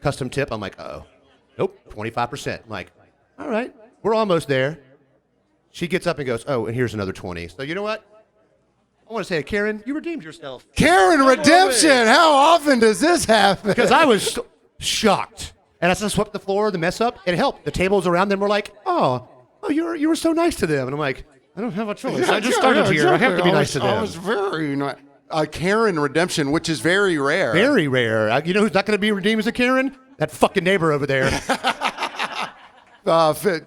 custom tip. I'm like, uh-oh, nope, 25%. I'm like, all right, we're almost there. She gets up and goes, oh, and here's another 20. So you know what? I want to say, Karen, you redeemed yourself. Karen redemption. How often does this happen? Because I was shocked. And as I swept the floor, the mess up, it helped. The tables around them were like, oh, you were so nice to them. And I'm like, I don't have a choice. I just started here. Exactly. I have to be nice to them. I was very nice. Karen redemption, which is very rare. Very rare. You know who's not going to be redeemed as a Karen? That fucking neighbor over there.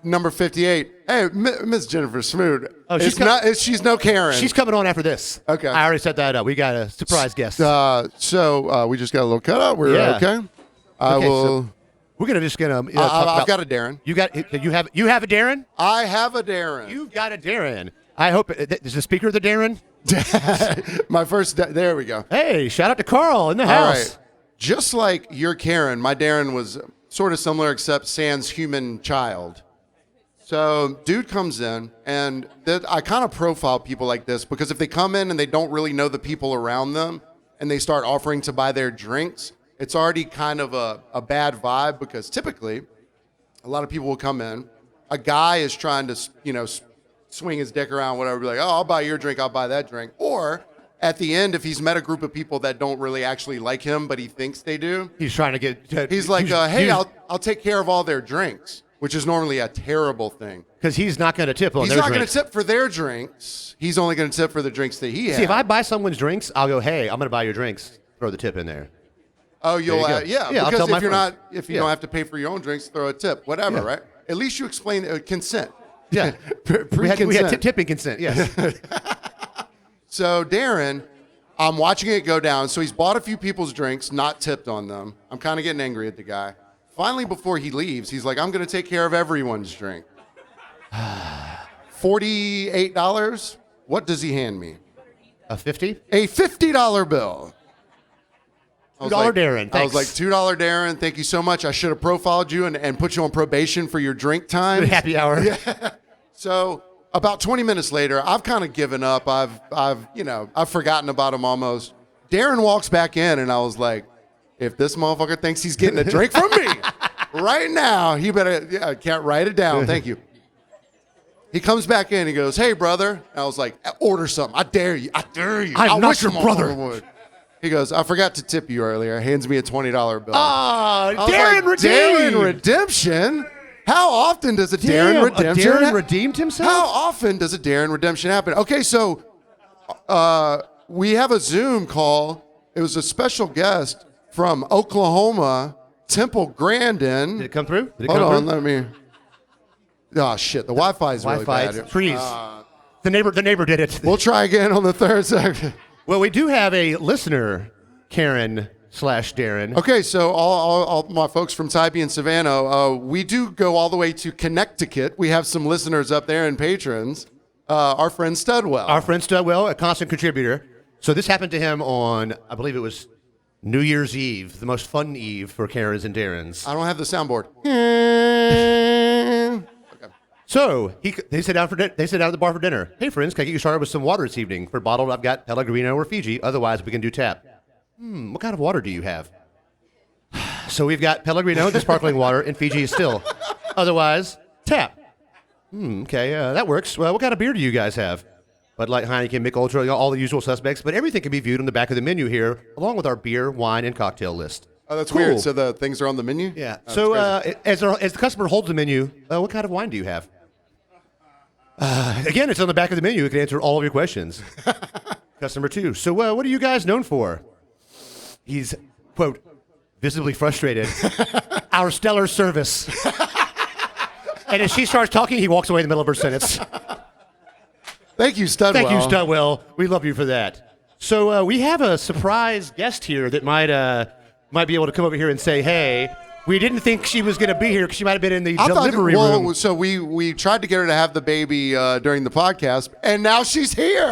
Number 58. Hey, Miss Jennifer Smoot. Oh, she's no Karen. She's coming on after this. Okay. I already set that up. We got a surprise guest. So we just got a little cutout. We're okay. I will. So we're just gonna. I've got a Darren. You have a Darren. I have a Darren. You've got a Darren. I hope is the speaker the Darren. My first. There we go. Hey, shout out to Carl in the house. All right. Just like your Karen, my Darren was sort of similar, except sans human child. So dude comes in, and I kind of profile people like this because if they come in and they don't really know the people around them and they start offering to buy their drinks, it's already kind of a bad vibe because typically a lot of people will come in. A guy is trying to, swing his dick around, whatever, be like, oh, I'll buy your drink, I'll buy that drink. Or at the end, if he's met a group of people that don't really actually like him, but he thinks they do, he's trying to get. He's like, hey, I'll take care of all their drinks, which is normally a terrible thing. Because he's not going to tip on their drinks. He's not going to tip for their drinks. He's only going to tip for the drinks that he has. See, if I buy someone's drinks, I'll go, hey, I'm going to buy your drinks. Throw the tip in there. Oh, you'll yeah. Because if you don't have to pay for your own drinks, throw a tip, whatever, right? At least you explain consent. Yeah, we had tipping consent. Yes. So Darren, I'm watching it go down. So he's bought a few people's drinks, not tipped on them. I'm kind of getting angry at the guy. Finally, before he leaves, he's like, I'm going to take care of everyone's drink. $48. What does he hand me? A 50? A $50 bill. $2 Darren. Thanks. I was like, $2 Darren. Thank you so much. I should have profiled you and put you on probation for your drink time. Happy hour. Yeah. So about 20 minutes later, I've kind of given up. I've forgotten about him almost. Darren walks back in, and I was like, if this motherfucker thinks he's getting a drink from me right now, he better, can't write it down. Thank you. He comes back in. He goes, hey, brother. And I was like, order something. I dare you. I'm not your brother. Would. He goes, I forgot to tip you earlier. Hands me a $20 bill. Darren redeemed. Darren redemption? How often does a Darren redemption Darren redeemed himself? How often does a Darren redemption happen? Okay, so we have a Zoom call. It was a special guest from Oklahoma, Temple Grandin. Did it come through? Hold on, let me. Oh, shit. The Wi-Fi is really bad. Freeze. The neighbor did it. We'll try again on the third second. Well, we do have a listener, Karen/Darren. Okay, so all my folks from Tybee and Savannah, we do go all the way to Connecticut. We have some listeners up there and patrons. Our friend Studwell. A constant contributor. So this happened to him on, I believe it was New Year's Eve, the most fun eve for Karens and Darrens. I don't have the soundboard. So they sit down at the bar for dinner. Hey friends, can I get you started with some water this evening? For bottled, I've got Pellegrino or Fiji. Otherwise, we can do tap. What kind of water do you have? So we've got Pellegrino, the sparkling water, and Fiji still. Otherwise, tap. Okay, that works. Well, what kind of beer do you guys have? Bud Light, Heineken, Mick Ultra, all the usual suspects. But everything can be viewed on the back of the menu here, along with our beer, wine, and cocktail list. Oh, that's weird. So the things are on the menu? Yeah. So as the customer holds the menu, what kind of wine do you have? Again, it's on the back of the menu. It can answer all of your questions. Customer 2. So what are you guys known for? He's, quote, visibly frustrated. Our stellar service. And as she starts talking, he walks away in the middle of her sentence. Thank you, Studwell. Thank you, Studwell. We love you for that. So we have a surprise guest here that might be able to come over here and say, hey, we didn't think she was going to be here because she might have been in the delivery room. So we tried to get her to have the baby during the podcast, and now she's here.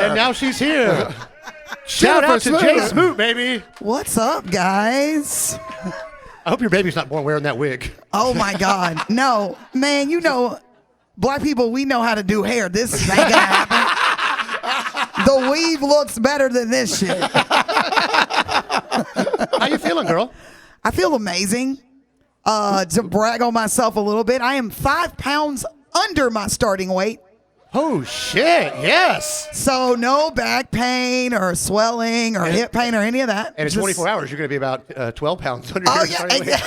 Shout out to J Smoot, baby. What's up, guys? I hope your baby's not born wearing that wig. Oh, my God. No, man, you know, black people, we know how to do hair. This ain't going to happen. The weave looks better than this shit. How you feeling, girl? I feel amazing. To brag on myself a little bit, I am 5 pounds under my starting weight. Oh, shit, yes. So no back pain or swelling or hip pain or any of that. And in 24 hours, you're going to be about 12 pounds under your starting weight.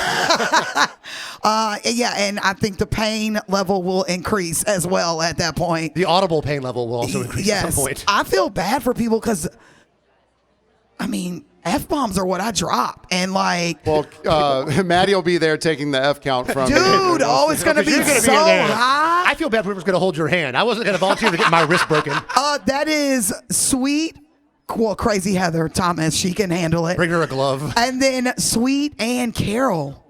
Yeah, and I think the pain level will increase as well at that point. The audible pain level will also increase at some point. I feel bad for people because, I mean, F-bombs are what I drop. And like... Well, Maddie will be there taking the F count from... Dude, it's going to be so high. I feel bad whoever's going to hold your hand. I wasn't going to volunteer to get my wrist broken. That is sweet. Well, crazy Heather Thomas. She can handle it. Bring her a glove. And then sweet Ann Carroll.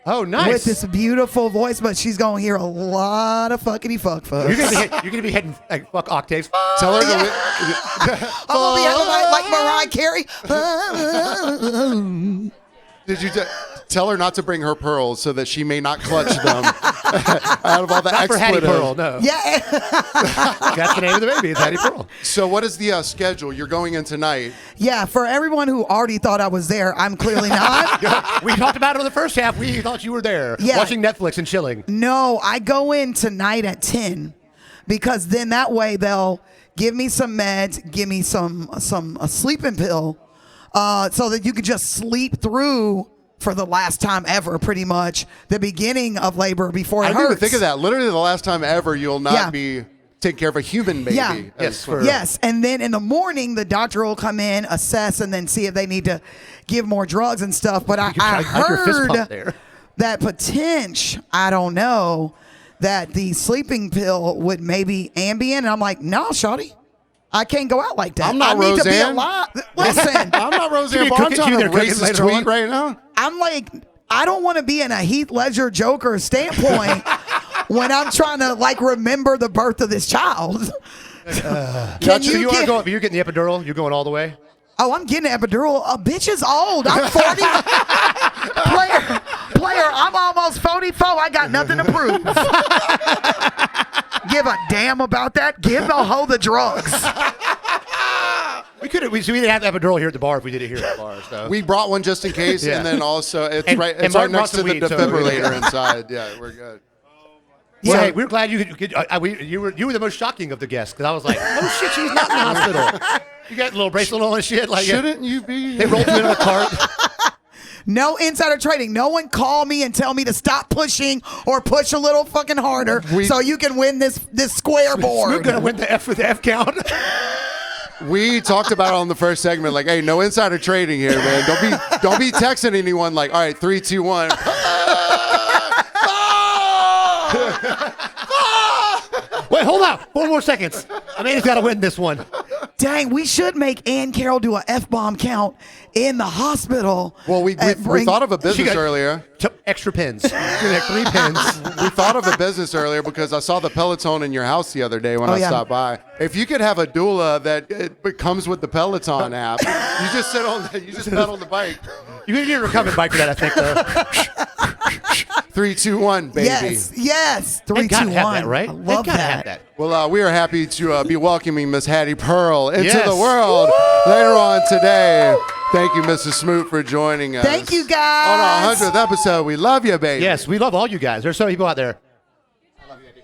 Oh, nice. With this beautiful voice, but she's going to hear a lot of fuckity fuck folks. You're gonna be hitting like fuck octaves. Tell her to... I'm going to be like Mariah Carey. Did you tell her not to bring her pearls so that she may not clutch them out of all the Not for Hattie expletive? Pearl, no. Yeah. That's the name of the baby. It's Hattie Pearl. So what is the schedule? You're going in tonight. Yeah, for everyone who already thought I was there, I'm clearly not. We talked about it in the first half. We thought you were there, watching Netflix and chilling. No, I go in tonight at 10 because then that way they'll give me some meds, give me a sleeping pill, so that you could just sleep through for the last time ever, pretty much, the beginning of labor before it hurts. I didn't even think of that. Literally the last time ever you'll not be taking care of a human baby. Yeah. Yes. And then in the morning, the doctor will come in, assess, and then see if they need to give more drugs and stuff. But I heard that potential, I don't know, that the sleeping pill would maybe Ambien. And I'm like, no, shawty. I can't go out like that. I'm not I need Roseanne. to be alive. Listen. I'm not Roseanne Barr. I'm trying to racist tweet right now. I'm like, I don't want to be in a Heath Ledger Joker standpoint when I'm trying to like remember the birth of this child. You're getting the epidural? You're going all the way? Oh, I'm getting an epidural. A bitch is old. I'm 40. Player, I'm almost 44. I got nothing to prove. Give a damn about that. Give the hoe the drugs. We didn't have epidural here at the bar if we did it here at the bar. So. We brought one just in case, and then also it's right next to the defibrillator inside. Yeah, we're good. Yeah, well, hey, we're glad you were the most shocking of the guests because I was like, oh shit, she's not in the hospital. You got a little bracelet on and shit. Like, shouldn't you be? They rolled you in a cart. No insider trading. No one call me and tell me to stop pushing or push a little fucking harder so you can win this square board. We're gonna win the F with the F count. We talked about it on the first segment, like, hey, no insider trading here, man. Don't be texting anyone like, all right, 3, 2, 1. Wait, hold on. 4 more seconds. Amanda's got to win this one. Dang, we should make Ann Carroll do a F-bomb count in the hospital. Well, we thought of a business earlier. Extra pins. 3 pins. We thought of a business earlier because I saw the Peloton in your house the other day when I stopped by. If you could have a doula that comes with the Peloton app, you just sit on, you just pedal the bike. You need a recumbent bike for that, I think, though. 3, 2, 1, baby. Yes. 3, 2, 1. Have that, right? I love that. Well, we are happy to be welcoming Miss Hattie Pearl into the world later on today. Thank you, Mrs. Smoot, for joining us. Thank you, guys. On our 100th episode. We love you, baby. Yes, we love all you guys. There's so many people out there. I love you, Eddie.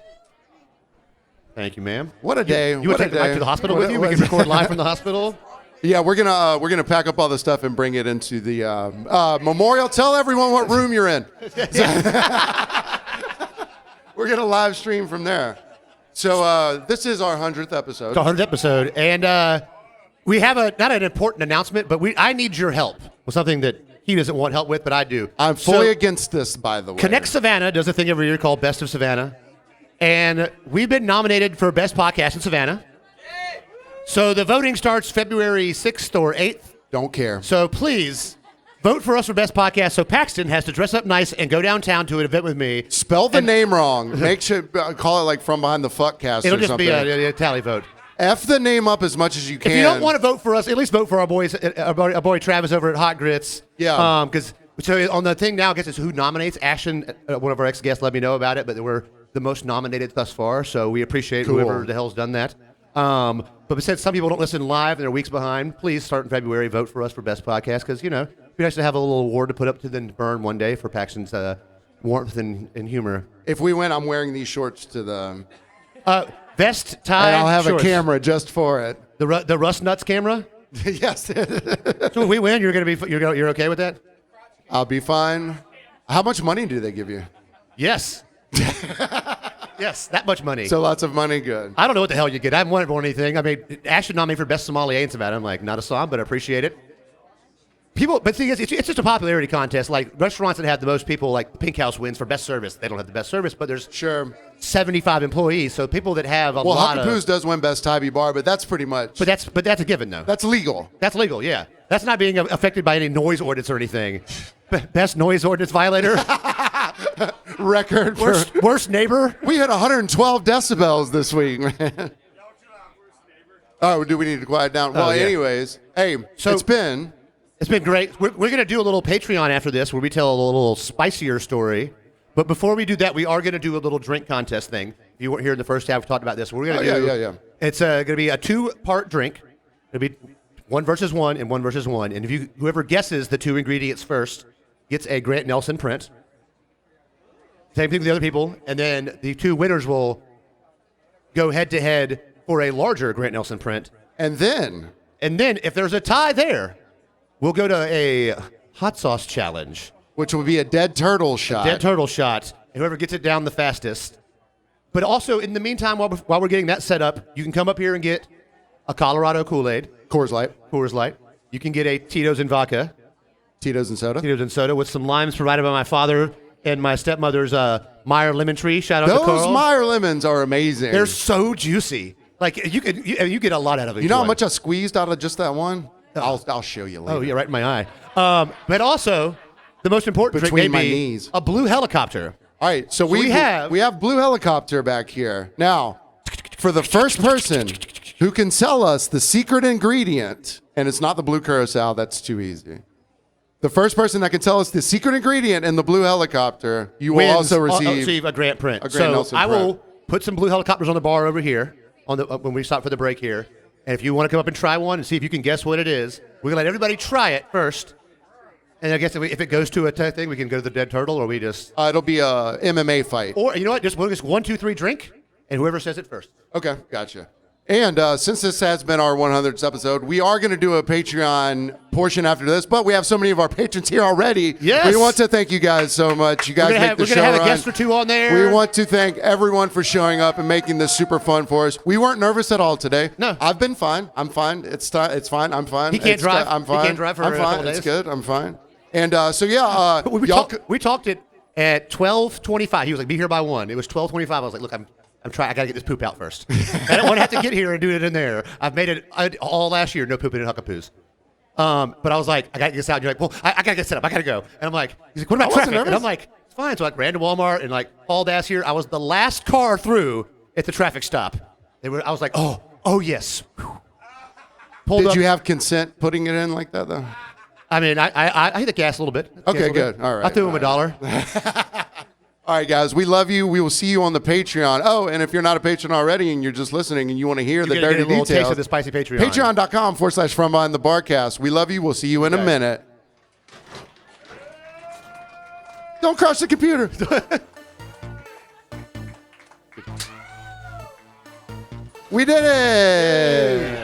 Thank you, ma'am. What a day. You want to take the mic to the hospital with you? We can record live from the hospispital. Yeah, we're gonna pack up all the stuff and bring it into the memorial. Tell everyone what room you're in. We're gonna live stream from there. So this is our 100th episode. It's our 100th episode, and we have not an important announcement, but I need your help with something that he doesn't want help with, but I do. I'm fully against this, by the way. Connect Savannah does a thing every year called Best of Savannah, and we've been nominated for Best Podcast in Savannah. So the voting starts February 6th or 8th. Don't care. So please vote for us for Best Podcast. So Paxton has to dress up nice and go downtown to an event with me. Spell the name wrong. Make sure call it like From Behind the Fuckcast. It'll or just something. be a tally vote. F the name up as much as you can. If you don't want to vote for us, at least vote for our boy Travis over at Hot Grits. Yeah. Because so on the thing now, I guess it's who nominates. Ashton, one of our ex-guests, let me know about it, but we're the most nominated thus far, so we appreciate whoever the hell's done that. But since some people don't listen live and they're weeks behind, please start in February, vote for us for Best Podcast, because, it'd be nice to have a little award to put up to the burn one day for Paxton's warmth and humor. If we win, I'm wearing these shorts to the... Vest, tie, and I'll have shorts. a camera just for it. The Rust Nuts camera? Yes. So if we win, you're okay with that? I'll be fine. How much money do they give you? Yes. Yes, that much money. So lots of money, good. I don't know what the hell you get. I haven't won anything. I mean, Ashton nominated for Best Somali Ain't I'm like, not a song, but I appreciate it. But the thing is, it's just a popularity contest. Like, restaurants that have the most people, like Pink House wins for best service. They don't have the best service, but there's 75 employees. So people that have a lot of... Huc-A-Poos does win Best Thai Bar, but that's pretty much... But that's a given, though. That's legal. That's legal, yeah. That's not being affected by any noise ordinance or anything. Best noise ordinance violator? Record worst neighbor? We had 112 decibels this week, man. Oh, do we need to quiet down? Well, anyways, hey, so It's been great. We're going to do a little Patreon after this where we tell a little spicier story. But before we do that, we are going to do a little drink contest thing. If you weren't here in the first half, we talked about this. We're going to do. It's going to be a 2-part drink. It'll be 1 versus 1 and 1 versus 1. And whoever guesses the 2 ingredients first gets a Grant Nelson print. Same thing with the other people. And then the 2 winners will go head-to-head for a larger Grant Nelson print. And then if there's a tie there, we'll go to a hot sauce challenge. Which will be a dead turtle shot. Dead turtle shot. Whoever gets it down the fastest. But also, in the meantime, while we're getting that set up, you can come up here and get a Colorado Kool-Aid. Coors Light. You can get a Tito's and vodka. Tito's and soda with some limes provided by my father and my stepmother's Meyer lemon tree. Shout out to Carl. Those Meyer lemons are amazing. They're so juicy. Like, you get a lot out of it. You know how much I squeezed out of just that one? I'll show you later. Oh, yeah, right in my eye. But also, the most important Between drink may my be knees. a blue helicopter. All right, so we have blue helicopter back here. Now, for the first person who can sell us the secret ingredient, and it's not the blue curacao, that's too easy. The first person that can tell us the secret ingredient in the blue helicopter, you will also receive a Grant print. Nelson I will print. put some blue helicopters on the bar over here when we stop for the break here. And if you want to come up and try one and see if you can guess what it is, we're going to let everybody try it first. And I guess if it goes to a thing, we can go to the dead turtle, or we just... it'll be a MMA fight. Or, you know what, we'll just 1, 2, 3, drink, and whoever says it first. Okay, gotcha. And since this has been our 100th episode, we are going to do a Patreon portion after this, but we have so many of our patrons here already. Yes. We want to thank you guys so much. You guys make the show run. We're going to have a guest or 2 on there. We want to thank everyone for showing up and making this super fun for us. We weren't nervous at all today. No. I've been fine. I'm fine. It's fine. I'm fine. He can't drive. I'm fine. He can't drive for I'm a fine. couple days. It's good. I'm fine. And we talked it at 12:25. He was like, "Be here by 1." It was 12:25. I was like, "Look, I'm trying. I gotta get this poop out first. I don't want to have to get here and do it in there. I've made it all last year. No pooping in Huc-A-Poos. But I was like, I gotta get this out. And you're like, well, I gotta get set up. I gotta go. And I'm like, he's like, what about traffic? And I'm like, it's fine. So I ran to Walmart and like hauled ass here. I was the last car through at the traffic stop. I was like, oh yes. Did you have consent putting it in like that though? I mean, I hit the gas a little bit. Okay, good. All right. I threw him $1. All right, guys, we love you. We will see you on the Patreon. Oh, and if you're not a patron already and you're just listening and you want to hear the dirty details, taste of the spicy Patreon. Patreon.com/FromBehindTheBarcast. We love you. We'll see you in a minute. Don't crush the computer. We did it.